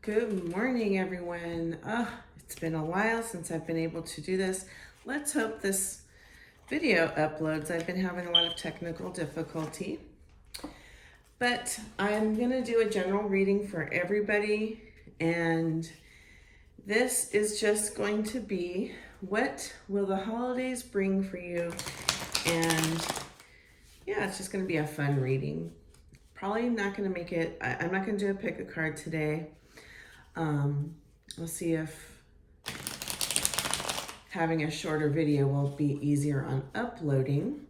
Good morning, everyone. It's been a while since I've been able to do this. Let's hope this video uploads. I've been having a lot of technical difficulty, but I'm gonna do a general reading for everybody, and this is just going to be what will the holidays bring for you. And yeah, it's just gonna be a fun reading. Probably not gonna make it, I'm not gonna do a pick a card today. We'll see if having a shorter video will be easier on uploading.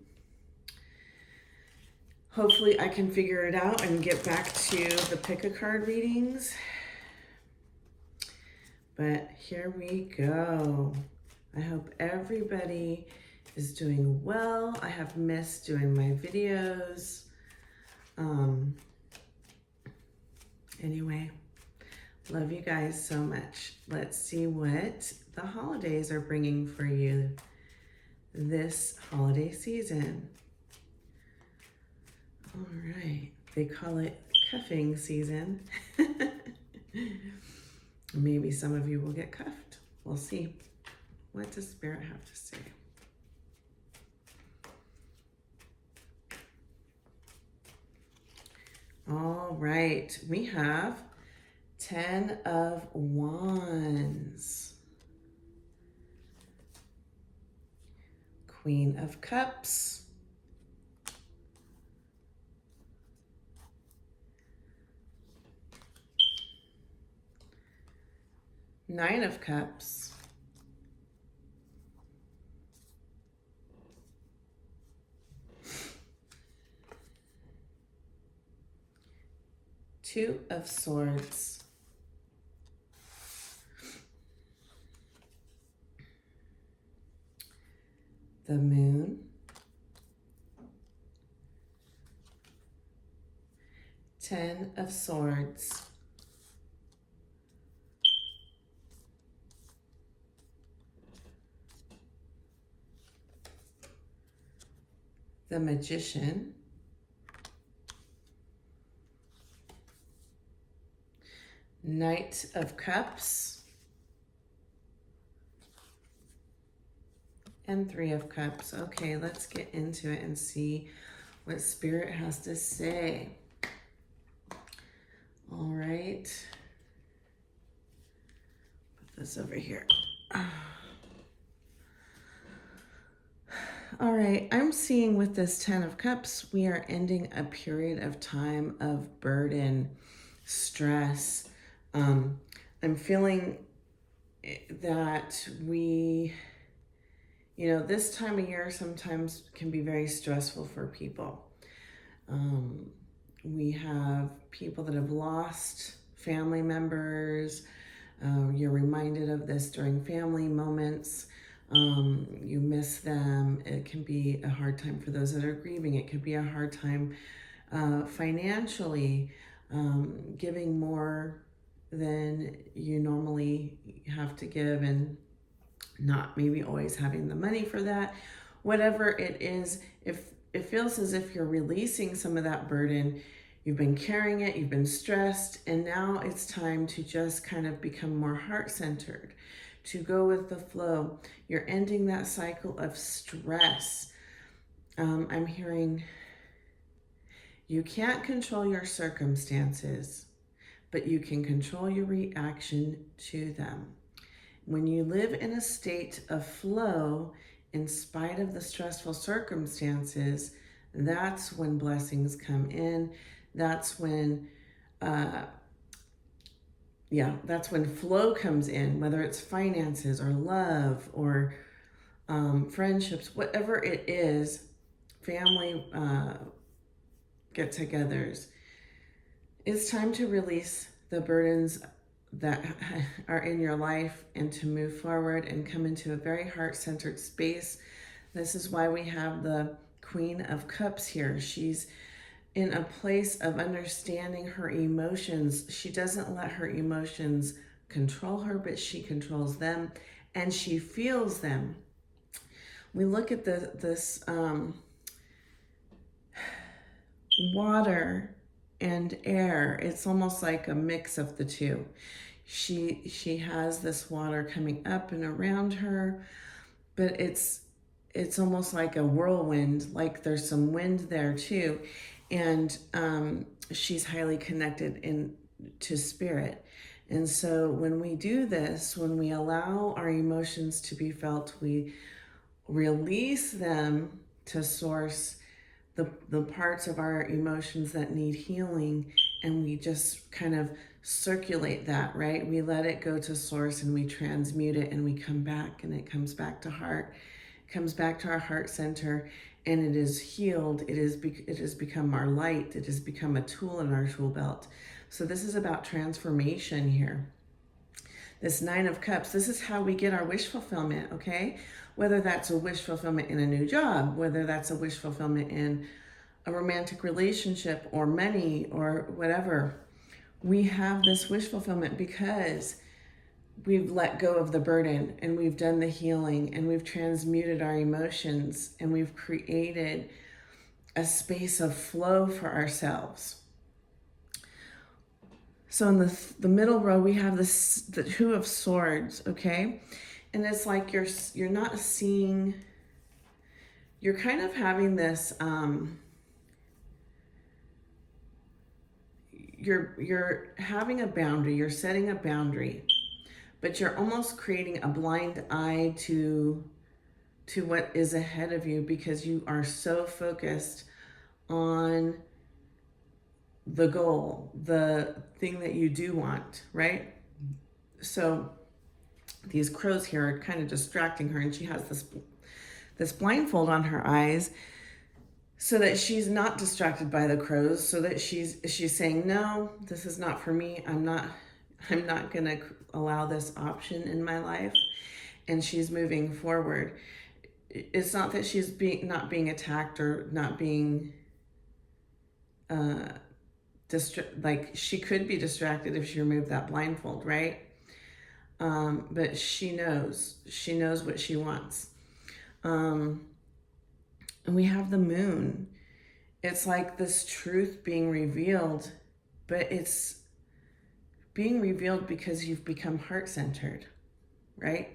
Hopefully I can figure it out and get back to the pick a card readings. But here we go. I hope everybody is doing well. I have missed doing my videos. Anyway, love you guys so much. Let's see what the holidays are bringing for you this holiday season. All right, they call it cuffing season. Maybe some of you will get cuffed. We'll see. What does Spirit have to say? All right, we have 10 of Wands, Queen of Cups, Nine of Cups, Two of Swords, the Moon, Ten of Swords, the Magician, Knight of Cups, and Three of Cups. Okay, let's get into it and see what Spirit has to say. All right. Put this over here. All right, I'm seeing with this 10 of Cups, we are ending a period of time of burden, stress. I'm feeling that this time of year sometimes can be very stressful for people. We have people that have lost family members. You're reminded of this during family moments. You miss them. It can be a hard time for those that are grieving. It could be a hard time financially, giving more than you normally have to give and not maybe always having the money for that. Whatever it is, if it feels as if you're releasing some of that burden, you've been carrying it, you've been stressed, and now it's time to just kind of become more heart-centered, to go with the flow. You're ending that cycle of stress. I'm hearing you can't control your circumstances, but you can control your reaction to them. When you live in a state of flow, in spite of the stressful circumstances, that's when blessings come in. That's when, that's when flow comes in, whether it's finances or love or friendships, whatever it is, family get-togethers. It's time to release the burdens that are in your life and to move forward and come into a very heart-centered space. This is why we have the Queen of Cups here. She's in a place of understanding her emotions. She doesn't let her emotions control her, but she controls them and she feels them. We look at this water and air. It's almost like a mix of the two. She has this water coming up and around her, but it's almost like a whirlwind, like there's some wind there too. And she's highly connected to spirit. And so when we do this, when we allow our emotions to be felt, we release them to source, the parts of our emotions that need healing, and we just kind of circulate that, right? We let it go to source and we transmute it, and we come back, and it comes back to heart, comes back to our heart center, and it is healed. It has become our light. It has become a tool in our tool belt. So this is about transformation here. This Nine of Cups, this is how we get our wish fulfillment, okay? Whether that's a wish fulfillment in a new job, whether that's a wish fulfillment in a romantic relationship or money or whatever. We have this wish fulfillment because we've let go of the burden, and we've done the healing, and we've transmuted our emotions, and we've created a space of flow for ourselves. So in the middle row, we have the Two of Swords, okay? And it's like you're not seeing, you're kind of having this, you're having a boundary, you're setting a boundary, but you're almost creating a blind eye to what is ahead of you, because you are so focused on the goal, the thing that you do want, right? So these crows here are kind of distracting her, and she has this blindfold on her eyes so that she's not distracted by the crows, so that she's saying, no, this is not for me. I'm not gonna allow this option in my life. And she's moving forward. It's not that she's not being attacked or not being like she could be distracted if she removed that blindfold, right? But she knows what she wants. And we have the Moon. It's like this truth being revealed, but it's being revealed because you've become heart-centered, right?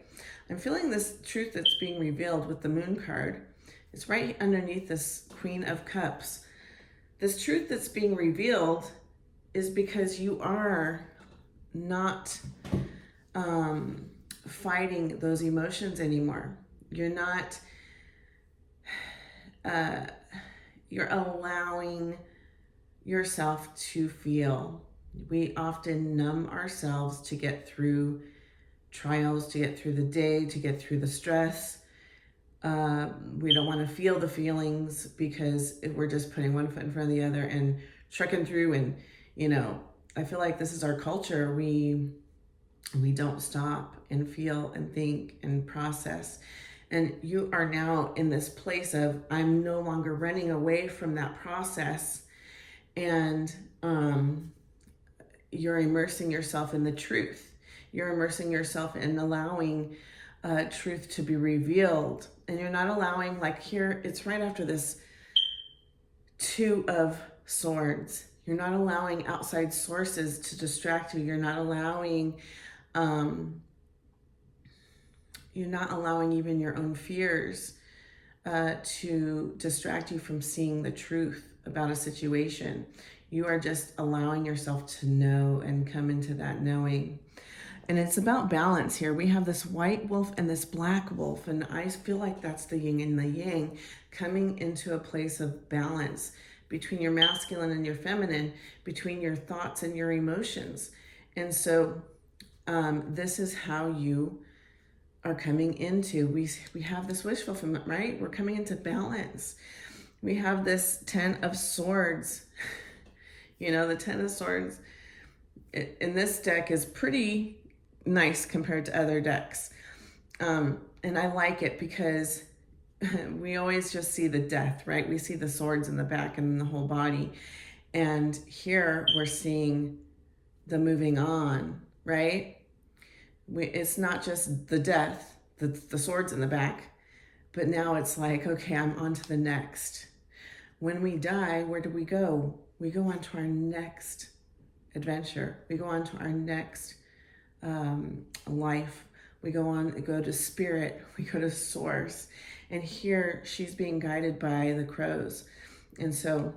I'm feeling this truth that's being revealed with the Moon card. It's right underneath this Queen of Cups. This truth that's being revealed is because you are not fighting those emotions anymore. You're not, you're allowing yourself to feel. We often numb ourselves to get through trials, to get through the day, to get through the stress. We don't want to feel the feelings because we're just putting one foot in front of the other and trekking through. And, you know, I feel like this is our culture. We don't stop and feel and think and process. And you are now in this place of, I'm no longer running away from that process. And you're immersing yourself in the truth. You're immersing yourself in allowing truth to be revealed. And you're not allowing, like here, it's right after this Two of Swords. You're not allowing outside sources to distract you. You're not allowing even your own fears to distract you from seeing the truth about a situation. You are just allowing yourself to know and come into that knowing. And it's about balance here. We have this white wolf and this black wolf, and I feel like that's the yin and the yang, coming into a place of balance between your masculine and your feminine, between your thoughts and your emotions. And so this is how you are coming into, we have this wish fulfillment, right? We're coming into balance. We have this Ten of Swords. You know, the Ten of Swords in this deck is pretty nice compared to other decks. And I like it because we always just see the death, right? We see the swords in the back and the whole body. And here we're seeing the moving on, right? It's not just the death, the swords in the back, but now it's like, okay, I'm on to the next. When we die, where do we go? we go on to our next adventure. We go on to our next life. We go to spirit. We go to source. And here she's being guided by the crows. And so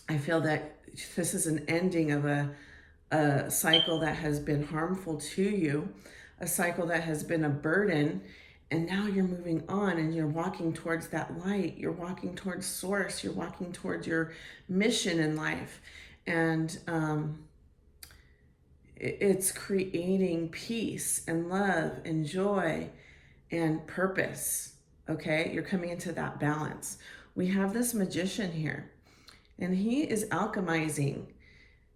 I feel that this is an ending of a cycle that has been harmful to you, a cycle that has been a burden. And now you're moving on and you're walking towards that light. You're walking towards source. You're walking towards your mission in life. And it's creating peace and love and joy and purpose. Okay? You're coming into that balance. We have this magician here, and he is alchemizing.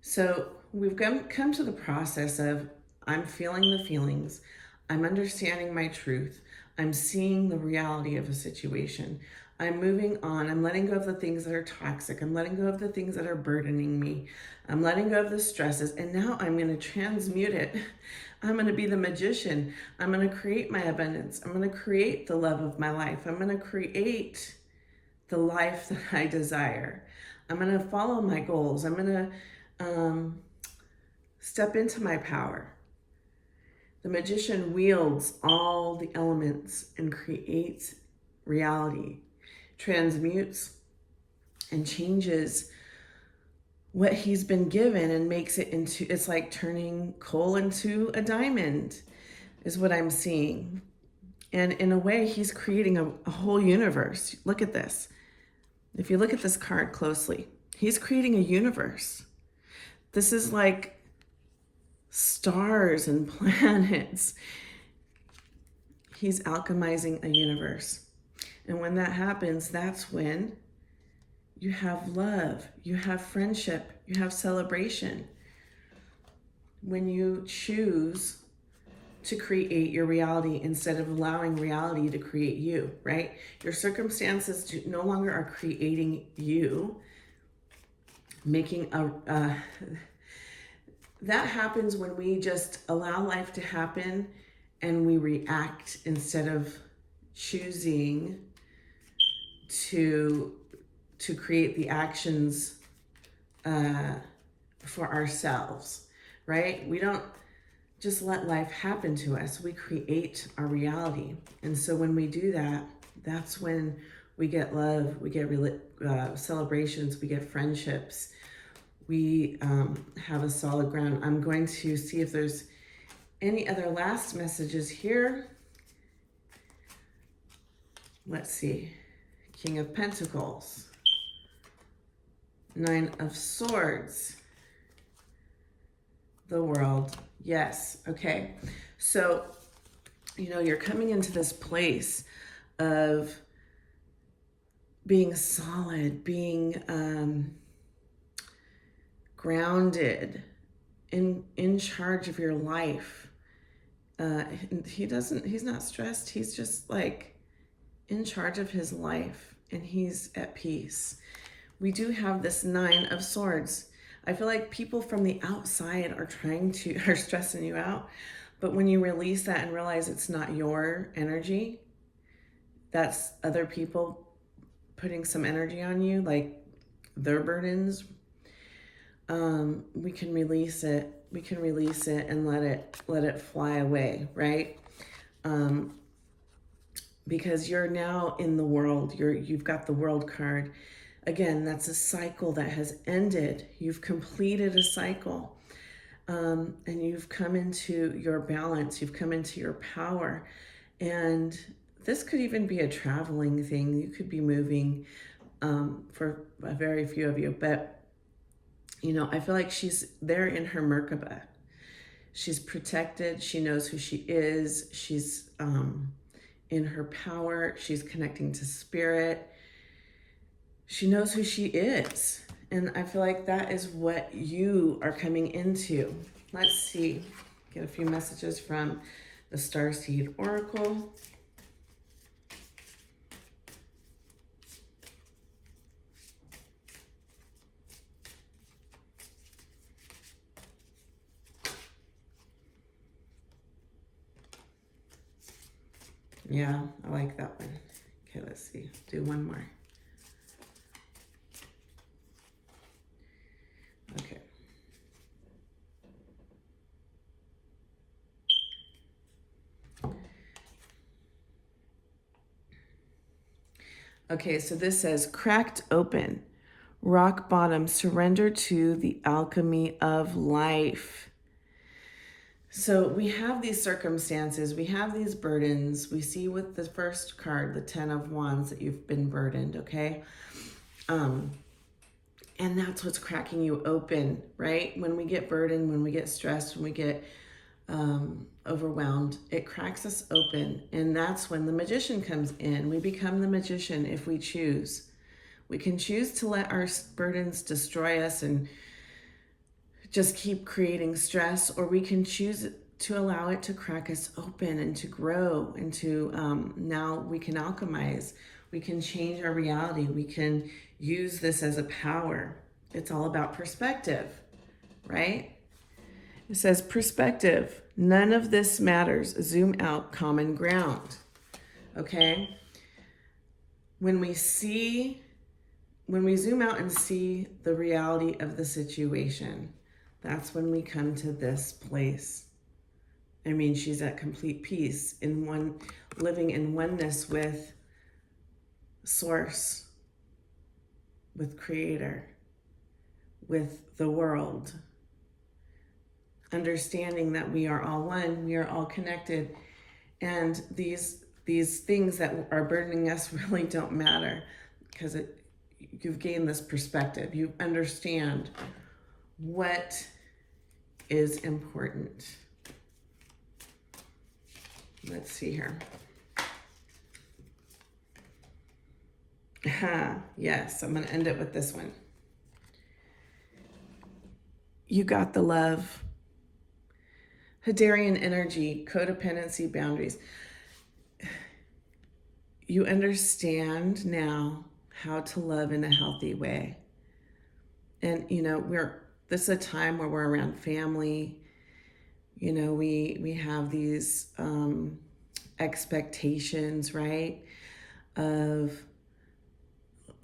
So we've come to the process of, I'm feeling the feelings. I'm understanding my truth. I'm seeing the reality of a situation. I'm moving on. I'm letting go of the things that are toxic. I'm letting go of the things that are burdening me. I'm letting go of the stresses. And now I'm going to transmute it. I'm going to be the magician. I'm going to create my abundance. I'm going to create the love of my life. I'm going to create the life that I desire. I'm going to follow my goals. I'm going to step into my power. The magician wields all the elements and creates reality, transmutes and changes what he's been given and makes it into, it's like turning coal into a diamond is what I'm seeing. And in a way, he's creating a whole universe. Look at this. If you look at this card closely, he's creating a universe. This is like stars and planets. He's alchemizing a universe. And when that happens, that's when you have love, you have friendship, you have celebration. When you choose to create your reality instead of allowing reality to create you, right? Your circumstances no longer are creating you, making that happens when we just allow life to happen and we react instead of choosing to create the actions for ourselves, right? We don't just let life happen to us. We create our reality. And so when we do that, that's when we get love, we get celebrations, we get friendships. We have a solid ground. I'm going to see if there's any other last messages here. Let's see. King of Pentacles. 9 of Swords. The World. Yes. Okay. So, you're coming into this place of being solid, being grounded, in charge of your life. He's not stressed. He's just like in charge of his life, and he's at peace. We do have this 9 of Swords. I feel like people from the outside are stressing you out. But when you release that and realize it's not your energy, that's other people putting some energy on you, like their burdens, we can release it. We can release it and let it fly away, right? Because you're now in the world. You've got the World card. Again, that's a cycle that has ended. You've completed a cycle. And you've come into your balance. You've come into your power. And this could even be a traveling thing. You could be moving for a very few of you. But, I feel like she's there in her Merkaba. She's protected. She knows who she is. She's in her power. She's connecting to spirit. She knows who she is. And I feel like that is what you are coming into. Let's see. Get a few messages from the Starseed Oracle. Yeah, I like that one. Okay, let's see. Do one more. Okay, so this says cracked open, rock bottom, surrender to the alchemy of life. So we have these circumstances, we have these burdens. We see with the first card, the 10 of Wands, that you've been burdened, okay? And that's what's cracking you open, right? When we get burdened, when we get stressed, when we get overwhelmed, it cracks us open. And that's when the magician comes in. We become the magician if we choose. We can choose to let our burdens destroy us and just keep creating stress, or we can choose to allow it to crack us open and to grow and to now we can alchemize. We can change our reality. We can use this as a power. It's all about perspective, right? It says perspective. None of this matters. Zoom out, common ground. Okay? When we zoom out and see the reality of the situation, that's when we come to this place. I mean, she's at complete peace, living in oneness with Source, with Creator, with the world. Understanding that we are all one, we are all connected, and these things that are burdening us really don't matter, because you've gained this perspective. You understand what is important. Let's see here. Yes, I'm going to end it with this one. You got the love. Hadarian energy, codependency, boundaries. You understand now how to love in a healthy way. And, this is a time where we're around family. We have these expectations, right, of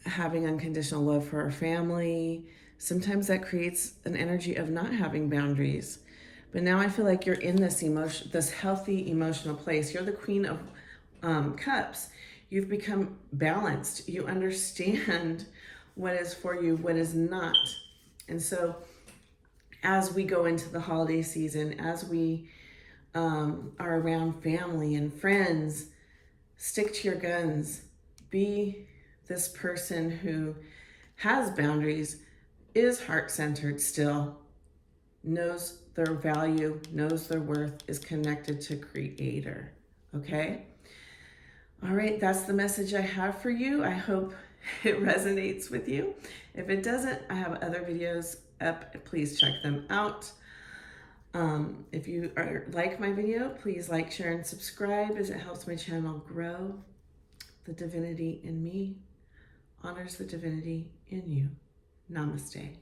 having unconditional love for our family. Sometimes that creates an energy of not having boundaries. But now I feel like you're in this healthy emotional place. You're the Queen of Cups. You've become balanced. You understand what is for you, what is not. And so as we go into the holiday season, as we are around family and friends, stick to your guns. Be this person who has boundaries, is heart-centered still, knows their value, knows their worth, is connected to Creator. Okay? All right, that's the message I have for you. I hope it resonates with you. If it doesn't, I have other videos up. Please check them out. If you like my video, please like, share, and subscribe, as it helps my channel grow. The divinity in me honors the divinity in you. Namaste.